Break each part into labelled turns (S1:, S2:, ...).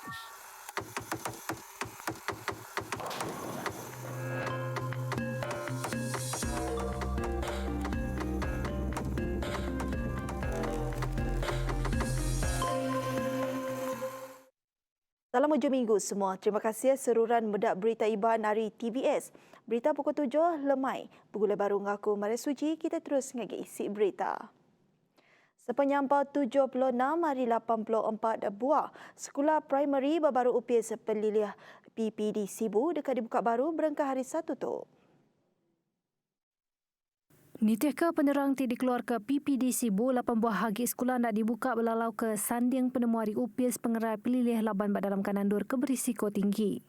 S1: Salam hujung minggu semua. Terima kasih seruran medak berita Iban hari TVS. Berita pukul 7 lemai. Bergula baru ngaku Maria Suci, kita terus ngagi isi berita. Sepenyampau 76 hari 84 buah sekolah primary baru UPS Pelilih PPD Sibu dekat dibuka baru berengkah hari 1 tu.
S2: Nitihka penerang dikeluar ke PPD Sibu 8 buah hagi sekolah nak dibuka belalau ke sanding penemu hari UPS pengerai pelilih laban dalam kanandur ke berisiko tinggi.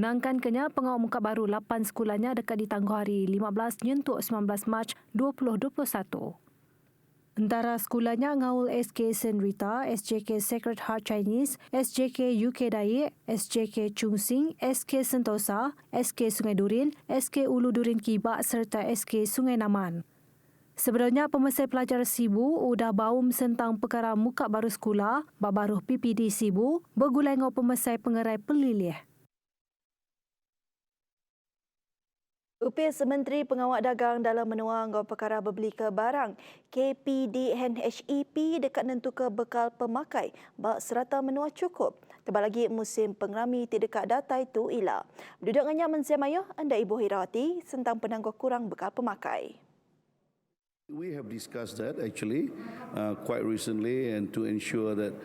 S2: Nangkan kenya pengawal muka baru 8 sekolahnya dekat ditangguh hari 15 nyentuk 19 Mac 2021. Antara sekolahnya ngawul SK St. Rita, SJK Sacred Heart Chinese, SJK UK Dayak, SJK Chung Sing, SK Sentosa, SK Sungai Durin, SK Ulu Durin Kibak serta SK Sungai Naman. Sebenarnya pemesai pelajar Sibu udah baum tentang perkara muka baru sekolah, babaruh PPD Sibu, bergulai ngau pemesai pengerai pelilih.
S1: UPS Menteri Pengawal Dagang dalam menua ngau perkara berbeli ke barang KPDNHEP dekat nentu ke bekal pemakai bak serata menua cukup. Tebal lagi musim pengerami tidak dekat data itu ila. Duduk nganya mensiamayuh anda Ibu Hirawati tentang penangguh kurang bekal pemakai.
S3: We have discussed that actually quite recently and to ensure that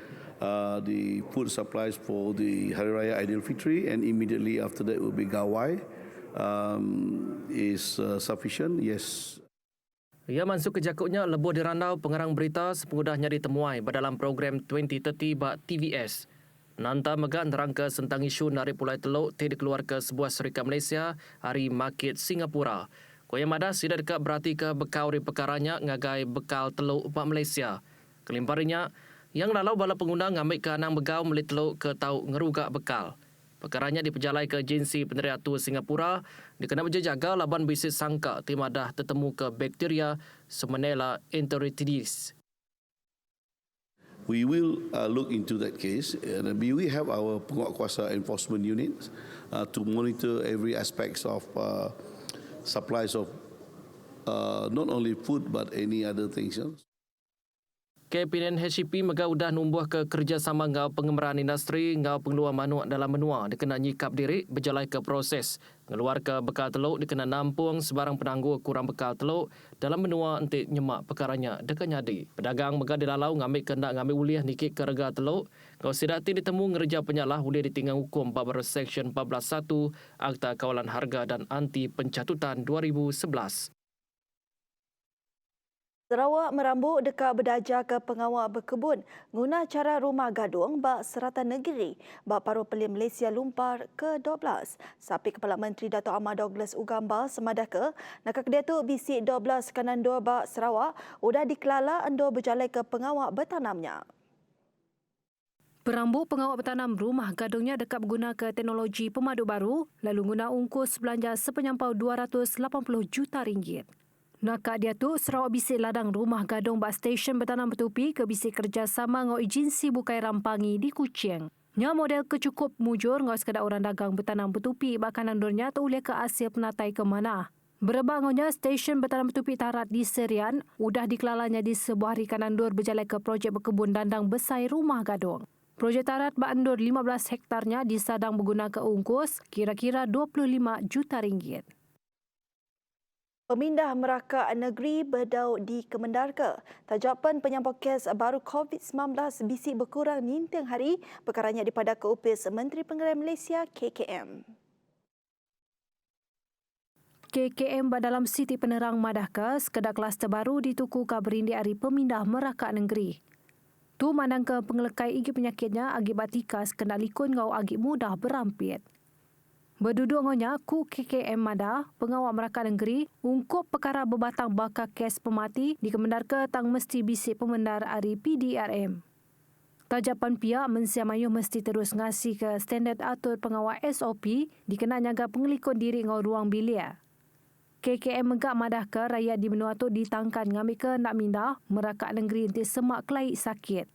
S3: the food supplies for the Hari Raya Aidilfitri and immediately after that will be Gawai. Is sufficient? Yes.
S4: Ia masuk ke jakutnya lebuh dirandau pengarang berita sepengudahnya ditemuai dalam program 2030 bak TVS. Nanta megan terangka tentang isu narik pulai teluk dikeluar ke sebuah syarikat Malaysia hari market Singapura. Koya madah sida dekat berarti ke bekal di perkaranya ngagai bekal teluk bak Malaysia. Kelimparinya yang lalau bala pengguna ngambil ke anang begau meli teluk ke tau ngerugak bekal. Perkaranya diperjalai ke agensi peneria tu Singapura dikena menjaga laban bisnis sangka timadah tertemu ke bakteria Salmonella enteritidis.
S3: We will look into that case. We have our penguatkuasa enforcement units to monitor every aspects of supplies of not only food but any other things.
S4: KPDNHEP mega udah numbuh ke kerjasama ngau pengemeraan industri ngau pengeluar manuk dalam menua dikena nyikap diri berjalai ke proses ngeluar ke bekal teluk dikena nampung sebarang penangguh kurang bekal teluk dalam menua entik nyemak perkaranya dekat nyadi. Pedagang mega dilalau ngambil kendak ngambil uliah nikik ke rega teluk ngau sidati ditemu ngerja penyalah uliah ditinggal hukum baru Seksyen 14.1 Akta Kawalan Harga dan Anti Pencatutan 2011.
S1: Sarawak merambut dekat berdaja ke pengawal berkebun guna cara rumah gadung bak serata negeri bak paruh pelim Malaysia lumpar ke-12. Sapi Kepala Menteri Dato' Ahmad Douglas Ugamba semadah ke nak kedai tu bisik 12 kanan dua bak Sarawak udah dikelala ando berjalai ke pengawal bertanamnya.
S2: Perambut pengawal bertanam rumah gadungnya dekat berguna ke teknologi pemadu baru lalu guna ungkus belanja sepenyampau RM280 juta. Nakak dia tu, Sarawak bisik ladang rumah gadung bak stesen bertanam bertupi ke bisik kerjasama ngau agensi bukai rampangi di Kuching. Nya model kecukup mujur ngau sekadar orang dagang bertanam bertupi bak kanandurnya tu boleh ke hasil penatai ke mana. Berebak ngaunya stesen bertanam bertupi tarat di Serian udah dikelalanya di sebuah hari kanandur berjalan ke projek berkebun dandang besar rumah gadung. Projek tarat bak andur 15 hektarnya disadang berguna ke ungkus kira-kira RM25 juta.
S1: Pemindah merakak negeri berdaud di Kemendarga. Tajapan penyampau kes baru COVID-19 bisik berkurang ninteng hari perkaranya dipada ke UPS Menteri Pengerai Malaysia KKM.
S2: KKM dalam Siti Penerang Madahka, sekedar kluster baru dituku kaberindi hari pemindah merakak negeri. Tu mandang ke pengelekai igi penyakitnya akibat tikas kena likun ngau agi mudah berampit. Berduduk ngonya ku KKM Mada, pengawal merakak negeri, ungkup perkara berbatang bakar kes pemati di Kemendarga tang mesti bisik pemendar hari PDRM. Tajapan pihak mensiamayuh mesti terus ngasih ke standard atur pengawal SOP dikena nyaga pengelikun diri ngau ruang bilik. KKM megak madah ke rakyat di menua tu ditangkan ngambil ke nak mindah merakak negeri inti semak kelai sakit.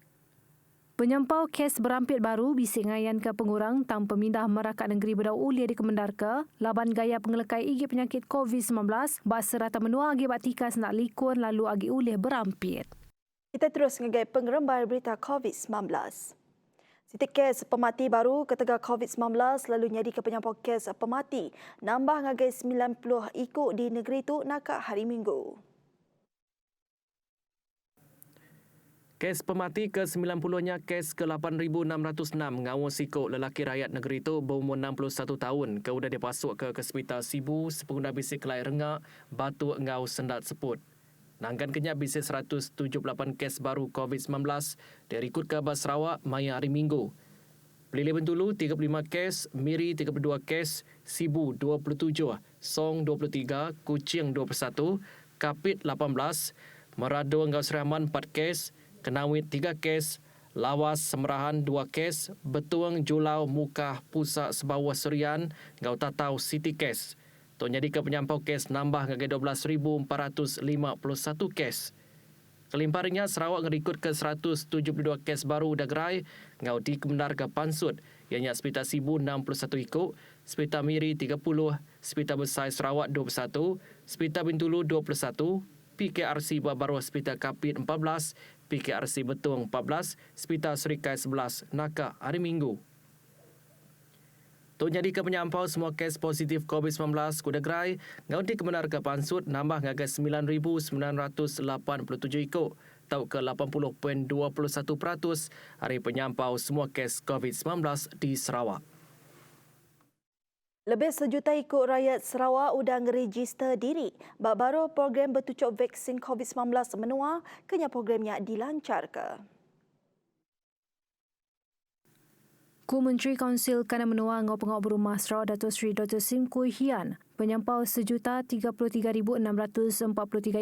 S2: Penyampau kes berampit baru bisik ngayan ke pengurang tang pemindah merakat negeri Bedau Ulia di Kemendarka, laban gaya pengelekai igi penyakit COVID-19, bak serata menua agi bak tikas nak likun lalu agi ulih berampit.
S1: Kita terus ngagai pengerembar berita COVID-19. Sitik kes pemati baru ketega COVID-19 lalu nyadi ke penyampau kes pemati. Nambah ngagai 90 ikut di negeri itu nakak hari Minggu.
S4: Kes pemati ke-90-nya kes ke-8,606 ngawas ikut lelaki rakyat negeri itu berumur 61 tahun ke udah dipasuk ke hospital Sibu sepenguna bisik kelai rengak, batuk ngau sendat seput. Nangkan kenyap bisik 178 kes baru COVID-19 dirikut ke Bas Sarawak maya hari Minggu. Pelilih Bentulu 35 kes, Miri 32 kes, Sibu 27, Song 23, Kuching 21, Kapit 18, Merado Ngau Seriaman 4 kes, Kenawit 3 kes, Lawas Semerahan 2 kes, Betuang Julau Mukah Pusat Sebawah Serian, Ngau Tatau City kes. Tok jadi ke penyampau kes nambah ngagai 12,451 kes. Kelimpahannya Sarawak ngerikut ke 172 kes baru Dagrai, Ngau di Kemendar ke Pansut, ianya Hospital Sibu 61 ikut, Hospital Miri 30, Hospital Besar Sarawak 21, Hospital Bintulu 21, PKRC Baru Hospital Kapit 14, PKRC Betuang 14, Hospital Serikai 11, nakak hari Minggu. Untuk jadi ke penyampau semua kes positif COVID-19 Kudagrai, ngau di Kemendar ke Pansut nambah ngagai 9,987 ikut, tau ke 80.21% hari penyampau semua kes COVID-19 di Sarawak.
S1: Lebih sejuta ikut rakyat Sarawak sudah ngeregister diri. Bak baru program bertucuk vaksin COVID-19 menua, kenya programnya dilancar ke?
S2: Ku Menteri Kaunsil Kanan Menua Ngau Pengawal Berumah Sarawak Datuk Seri Dr. Sim Kui Hian, penyampau 133,643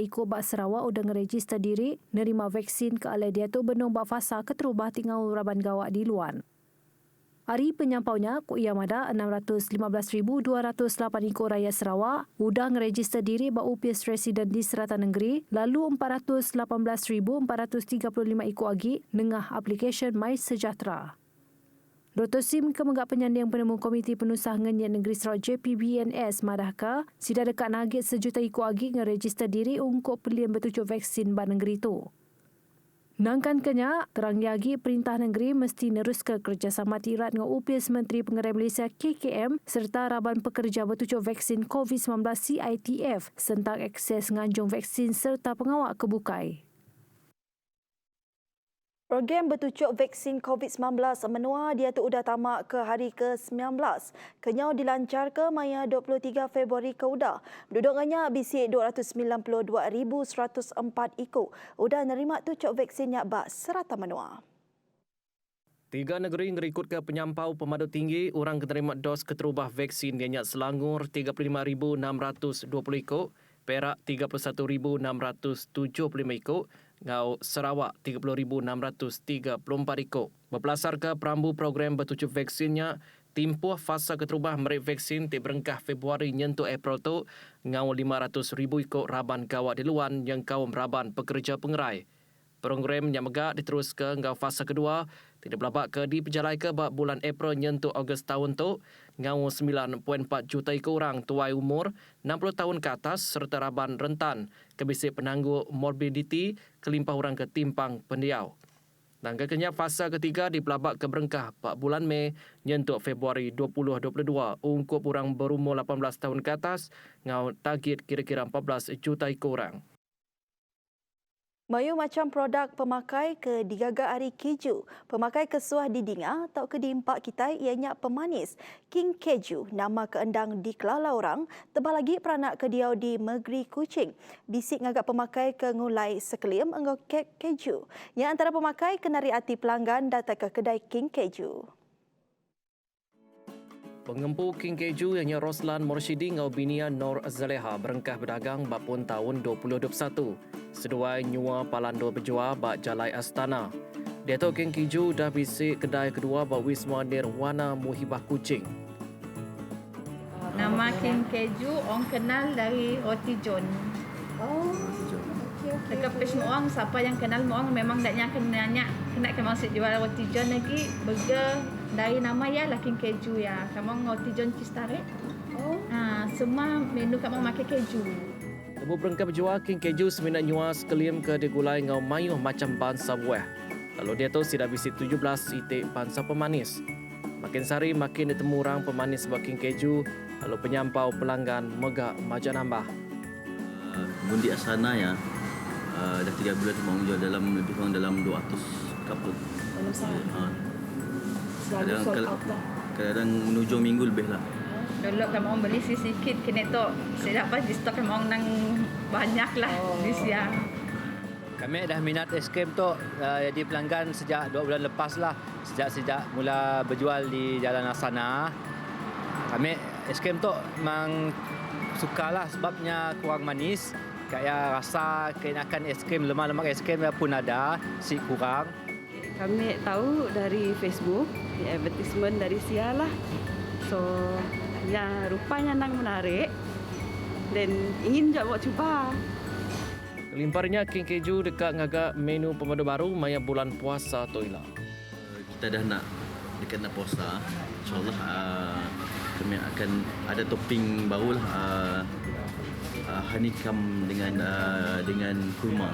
S2: ikut bak Sarawak sudah ngeregister diri nerima vaksin ke alai dia tu benung bak fasa keterubah tinggal raban gawak di luar. Hari penyampaunya, Ku Iamada 615,208 ikut rakyat Sarawak sudah ngeregister diri bak UPS residen di serata negeri, lalu 418,435 ikut lagi nengah aplikasi My Sejahtera. Dr. Sim Kemenggak Penyandang Penemu Komiti Penusah Ngenyat Negeri Sarawak JPBNS madahkah sida dekat nagit sejuta ikut lagi ngeregister diri untuk pelian bertucuk vaksin bak negeri itu. Nangkan kenya, terang yagi Perintah Negeri mesti nerus ke kerjasama tirat dengan UPS Menteri Pengerai Malaysia KKM serta Raban Pekerja Bertucuk Vaksin COVID-19 CITF tentang akses nganjung vaksin serta pengawak kebukai.
S1: Program bertucuk vaksin COVID-19 menua dia tu sudah tamak ke hari ke-19. Kenyau dilancar ke maya 23 Februari ke udah. Penduduknya bisik 292,104 ikut. Udah nerima tucuk vaksinnya bak serata menua.
S4: 3 negeri ngerikut ke penyampau pemadu tinggi, orang keterima dos keterubah vaksin dianya Selangor 35,620 ikut, Perak 31,675 ikut, Ngau Sarawak 30,634 ikut. Berpelasar ke perambu program bertucuk vaksinnya, timpuh fasa keterubah merik vaksin di berengkah Februari nyentuh April tu, ngau 500,000 ikut raban gawat di luan yang kaum raban pekerja pengerai. Program yang megak diterus ke ngau fasa kedua, tidak berlabak ke diperjalai ke bak bulan April nyentuh Ogos tahun tu, ngau 9.4 juta ikut orang tuai umur 60 tahun ke atas serta raban rentan, kebisik penangguh morbidity, kelimpah orang ketimpang pendiau. Dan kekenya fasa ketiga dipelabak ke berengkah bak bulan Mei nyentuh Februari 2022 untuk orang berumur 18 tahun ke atas, ngau target kira-kira 14 juta ikut orang.
S1: Mayu macam produk pemakai ke digaga hari keju. Pemakai kesuah di dinga atau ke diimpak kita ianya pemanis. King Keju, nama keendang di kelala orang, tebal lagi peranak ke diau di Negeri Kuching. Bisik ngagak pemakai ke ngulai sekelim engau kek keju. Yang antara pemakai kenari hati pelanggan datang ke kedai King Keju.
S4: Pengempu King Keju ianya Roslan Morshidi ngau binia Nor Zaleha berengkah berdagang bak pun tahun 2021. Seduai nyua palando berjual bak Jalai Astana. Dia tahu King Keju dah bisik kedai kedua bak Wisma Nirwana Muhibah Kuching.
S5: Nama King Keju orang kenal dari Roti John. Oh. Dekat semua orang siapa yang kenal semua orang memang tak nyak nak kamu asyik jual roti john lagi, burger dari nama ya lakin keju ya. Kamu roti john cheese tarik. Semua menu kamu makan keju.
S4: Temu berengkap berjual king keju seminat nyua sekeliam ke digulai ngau mayuh macam bangsa buah. Lalu dia tu tidak bisi 17 itik bangsa pemanis. Makin sari makin ditemu orang pemanis buat king keju, lalu penyampau pelanggan megak majak nambah.
S6: Bundi Asana ya, dah 3 bulan tu menjual dalam lebih kurang dalam 200 kapur.
S5: Dalam sehari.
S6: Kadang menuju minggu lebih lah.
S5: Dulu kamu beli sikit kena tu saya dapat di stok kamu nang banyak lah di siang.
S7: Kami dah minat es krim tu jadi pelanggan sejak 2 bulan lepas lah. Sejak mula berjual di Jalan Asana. Kami es krim tu memang sukalah sebabnya kurang manis. Kayak rasa keenakan es krim, lemak-lemak es krim pun ada, si kurang.
S8: Kami tahu dari Facebook, advertisement dari Sia lah. So, ya rupanya nang menarik dan ingin juga buat cuba.
S4: Kelimparnya king keju dekat ngagak menu pemadu baru maya bulan puasa toilah.
S6: Kita dah nak dekat nak puasa, insyaAllah kami akan ada topping baru lah, honeycomb dengan kurma.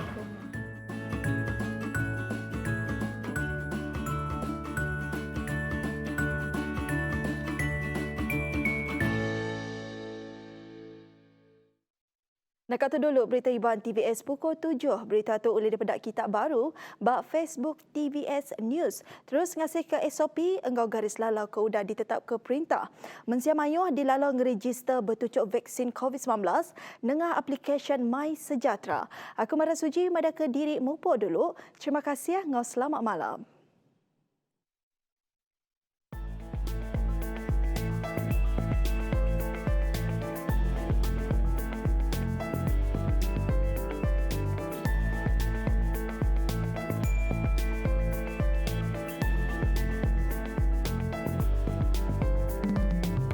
S1: Nak kata dulu berita Iban TVS pukul 7. Berita tu oleh daripada kitab baru bak Facebook TVS News. Terus ngasih ke SOP engkau garis lalau ke udah ditetap ke perintah. Mensia mayuh dilalau ngeregister bertucuk vaksin COVID-19 dengan aplikasi My Sejahtera. Aku Mara Suji mada ke diri mupo dulu. Terima kasih ngau selamat malam.